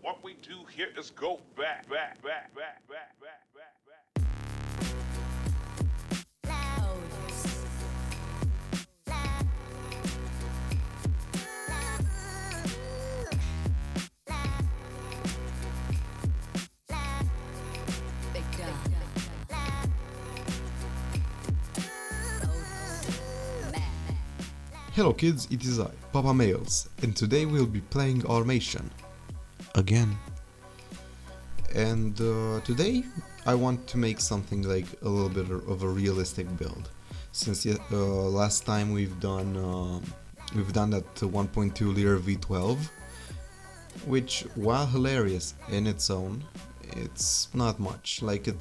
What we do here is go back, back, back, back, back, back, back, back. Hello kids, it is I, Papa Males, and today we'll be playing Automation. Again. And today I want to make something like a little bit of a realistic build. Since last time we've done that 1.2 liter V12, which while hilarious in its own, it's not much. Like it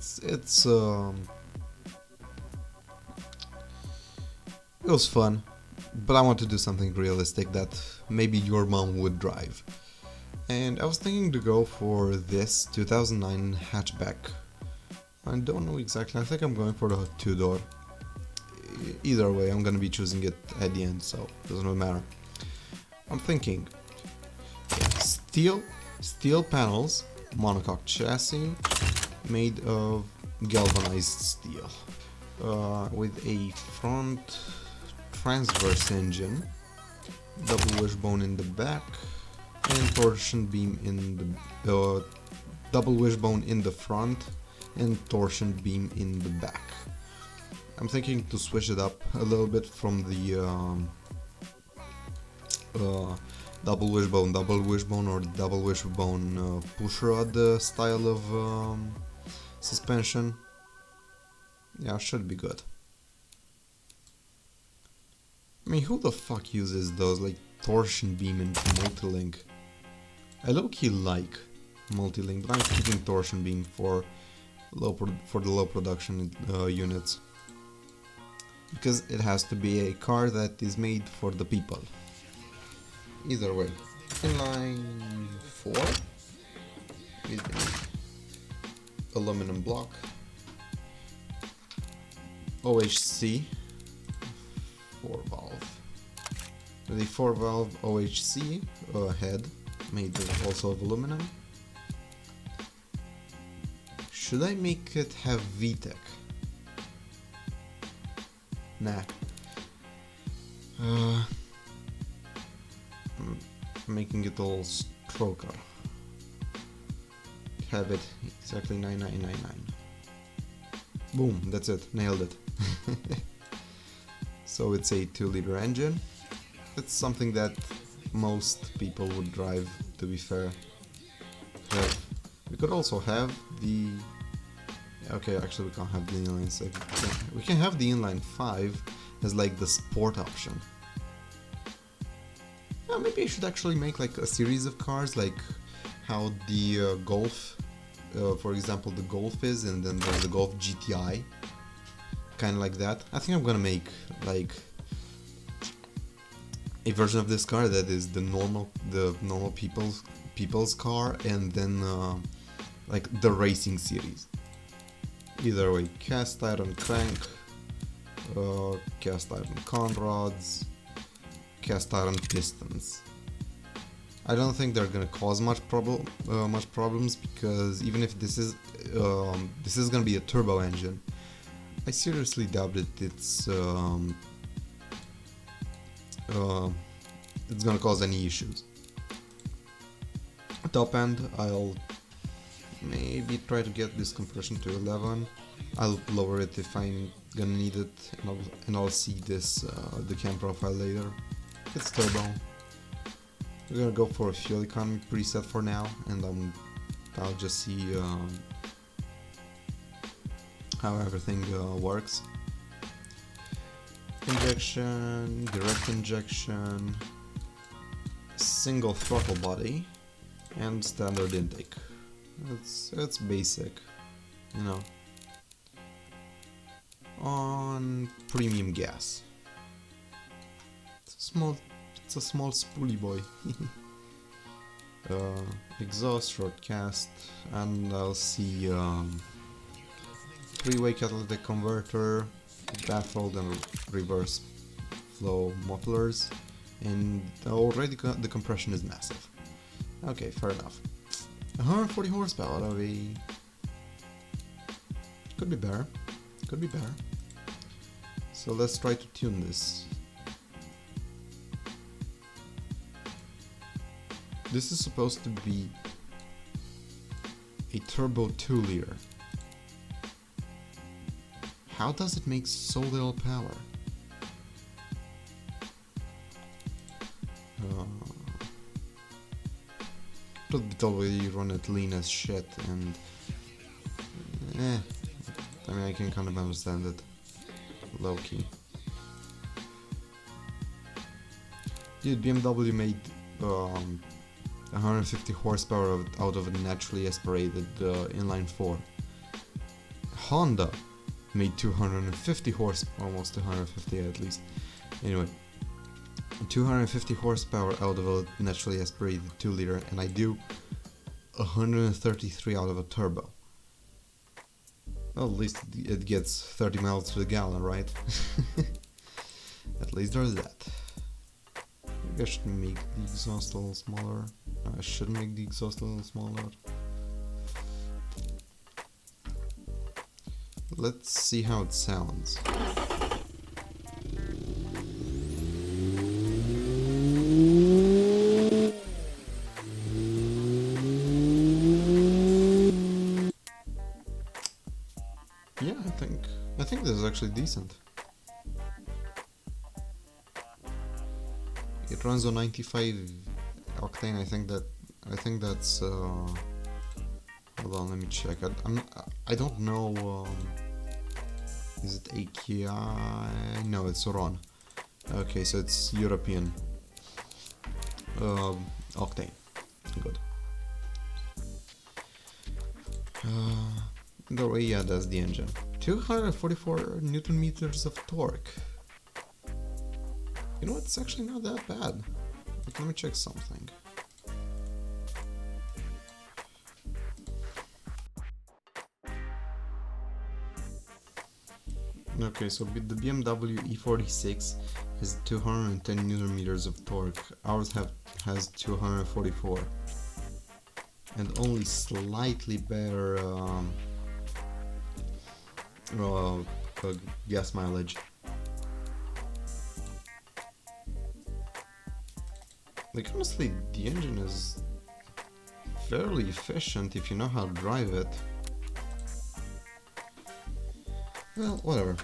was fun. But I want to do something realistic that maybe your mom would drive. And I was thinking to go for this 2009 hatchback. I don't know exactly, I think I'm going for the 2-door. Either way, I'm gonna be choosing it at the end, so it doesn't really matter. I'm thinking steel panels, monocoque chassis made of galvanized steel, with a front transverse engine, double wishbone in the back, and torsion beam in the double wishbone in the front and torsion beam in the back. I'm thinking to switch it up a little bit from the double wishbone or double wishbone push rod style of suspension. Yeah, should be good. I mean, who the fuck uses those, like, torsion beam and multi-link? I low-key like multi-link, but I'm keeping torsion beam for the low production units. Because it has to be a car that is made for the people. Either way. Inline 4 with a aluminum block. OHC 4-valve. With a 4-valve OHC head, made also of aluminum. Should I make it have VTEC? Nah. I'm making it all stroker. Have it exactly 9999. Boom, that's it, nailed it. So it's a 2-liter engine. It's something that most people would drive, to be fair. We could also have the... Okay, actually we can't have the inline 6. We can have the inline 5 as like the sport option. Yeah, maybe I should actually make like a series of cars, like how the Golf, for example the Golf is, and then there's the Golf GTI. Kind of like that. I think I'm gonna make like a version of this car that is the normal people's car, and then like the racing series. Either way, cast iron crank, cast iron con rods, cast iron pistons. I don't think they're gonna cause much problems, because even if this is gonna be a turbo engine, I seriously doubt that it's gonna cause any issues. Top end, I'll maybe try to get this compression to 11. I'll lower it if I'm gonna need it, and I'll see this the cam profile later. It's turbo. We're gonna go for a fuel economy preset for now, and I'll just see how everything works. Injection, direct injection, single throttle body, and standard intake. It's basic, you know. On premium gas. It's a small spoolie boy. Exhaust, short cast, and I'll see 3-way catalytic converter, baffled and reverse flow mufflers, and already the compression is massive. Okay, fair enough. 140 horsepower out of a... Could be better. Could be better. So let's try to tune this. This is supposed to be a turbo 2-liter. How does it make so little power? Should totally run it lean as shit, and I mean, I can kind of understand it. Low key. Dude, BMW made 150 horsepower out of a naturally aspirated inline 4. Honda made 250 horsepower, almost 250 at least. Anyway, 250 horsepower out of a naturally aspirated 2-liter, and I do 133 out of a turbo. Well, at least it gets 30 miles to the gallon, right? At least there's that. Maybe I should make the exhaust a little smaller. No, I shouldn't make the exhaust a little smaller. Let's see how it sounds. Yeah, I think this is actually decent. It runs on 95 octane. I think that's hold on, let me check. I don't know. Is it AKI? No, it's RON. Okay, so it's European octane. Good. Either way, yeah, that's the engine. 244 Newton meters of torque. You know what? It's actually not that bad. But let me check something. Okay, so the BMW E46 has 210 Newton meters of torque. Ours has 244, and only slightly better gas mileage. Like, honestly, the engine is fairly efficient if you know how to drive it. Well, whatever.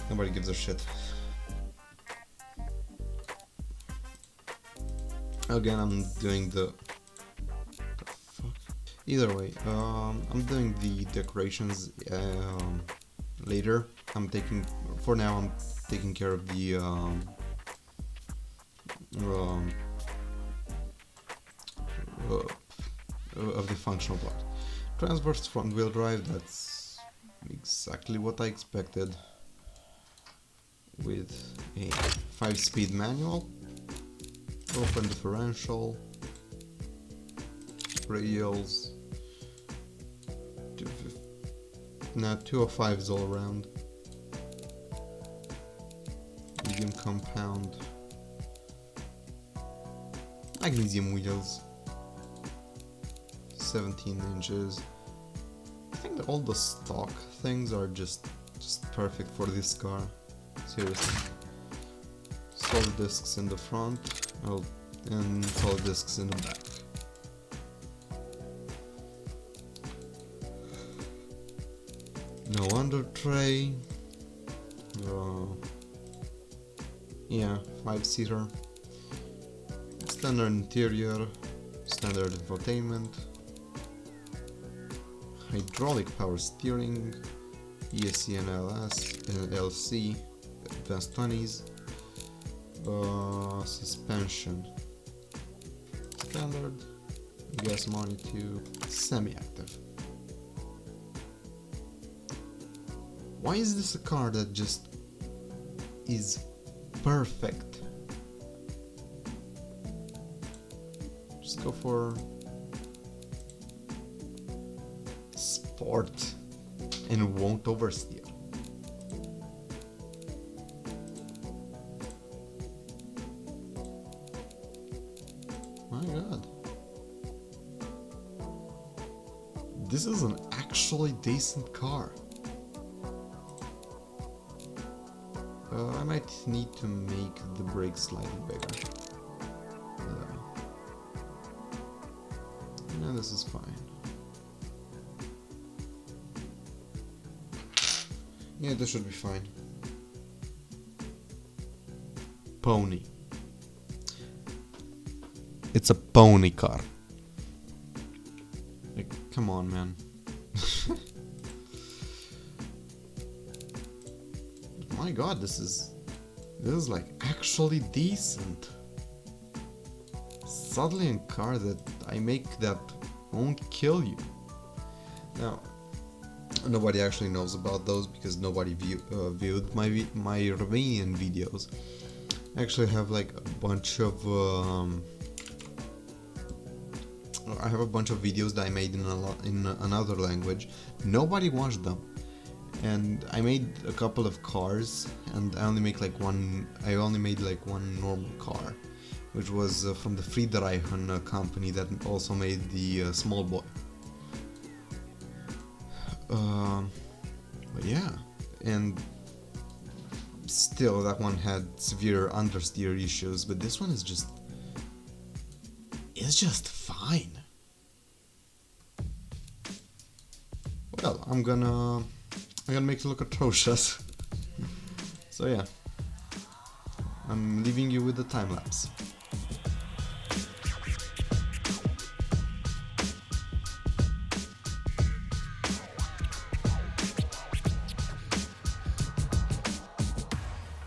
Nobody gives a shit. Again, I'm doing the fuck? Either way, I'm doing the decorations later. For now, I'm taking care of the functional part. Transverse front wheel drive, that's exactly what I expected, with a 5-speed manual, open differential, radials, 205s all around, medium compound, magnesium wheels, 17 inches. I think that all the stock things are just perfect for this car. Seriously. Solid discs in the front, and solid discs in the back. No under tray. Yeah, 5-seater. Standard interior, standard infotainment. Hydraulic power steering, ESC and LC, advanced 20s, suspension, standard, gas monitube, semi-active. Why is this a car that just is perfect? Just go for sport and won't oversteer. My god. this is an actually decent car. I might need to make the brakes slightly bigger. No, this is fine. Yeah, this should be fine. Pony. It's a pony car. Like, come on, man. My god, this is like actually decent. Suddenly a car that I make that won't kill you. Now, nobody actually knows about those because nobody viewed my Romanian videos. I actually have like a bunch of I have a bunch of videos that I made in another language. Nobody watched them, and I made a couple of cars, and I only made like one normal car, which was from the Friedreichen company that also made the small boy. But yeah, and still that one had severe understeer issues, but this one is just fine. Well, I'm gonna make it look atrocious. So yeah, I'm leaving you with the time lapse.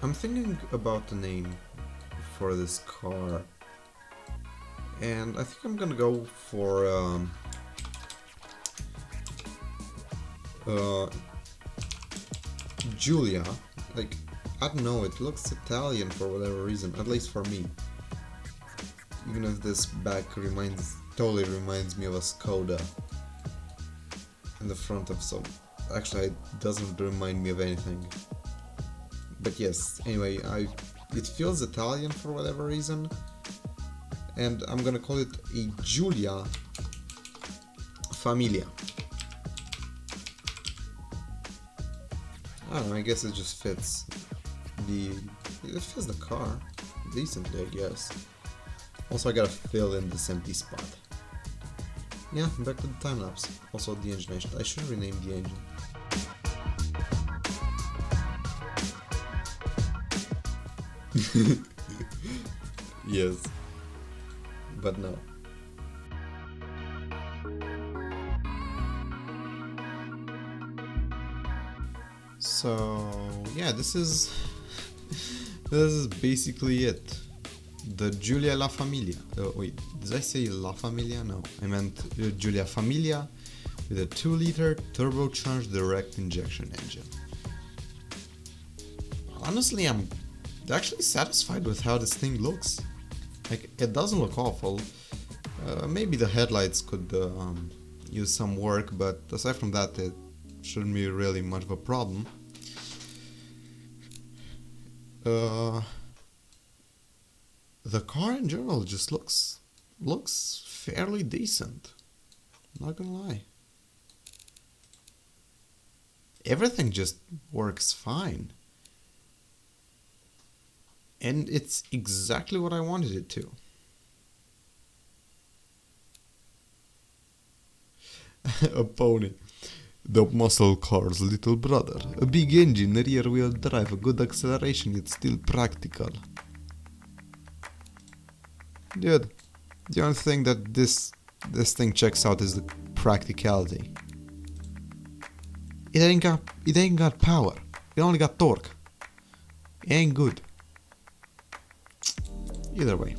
I'm thinking about the name for this car, and I think I'm gonna go for Giullia. Like, I don't know, it looks Italian for whatever reason, at least for me. Even if this back totally reminds me of a Skoda in the front of some. Actually, it doesn't remind me of anything. But yes, anyway, it feels Italian for whatever reason, and I'm gonna call it a Giullia Famillia. I don't know, I guess it just fits it fits the car decently, I guess. Also, I gotta fill in this empty spot. Yeah, back to the time lapse. Also, the engine. I should rename the engine. Yes, but no. So yeah, this is basically it. The Giullia La Famiglia. Wait, did I say La Famiglia? No, I meant Giullia Famiglia with a 2-liter turbocharged direct injection engine. Honestly, I'm actually satisfied with how this thing looks. Like, it doesn't look awful. Maybe the headlights could use some work, but aside from that, it shouldn't be really much of a problem. The car in general just looks fairly decent. Not gonna lie. Everything just works fine. And it's exactly what I wanted it to. A pony. The muscle car's little brother. A big engine, rear-wheel drive, a good acceleration, it's still practical. Dude, the only thing that this thing checks out is the practicality. It ain't got power. It only got torque. It ain't good. Either way.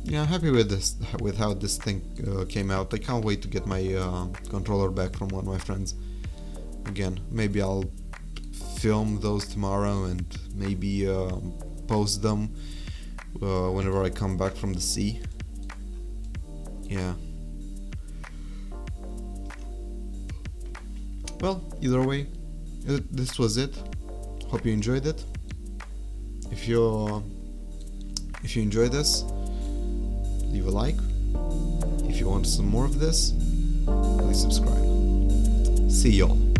Yeah, I'm happy with how this thing came out. I can't wait to get my controller back from one of my friends. Again, maybe I'll film those tomorrow and maybe post them whenever I come back from the sea. Yeah. Well, either way, this was it. Hope you enjoyed it. If you enjoyed this, leave a like. If you want some more of this, please subscribe. See y'all.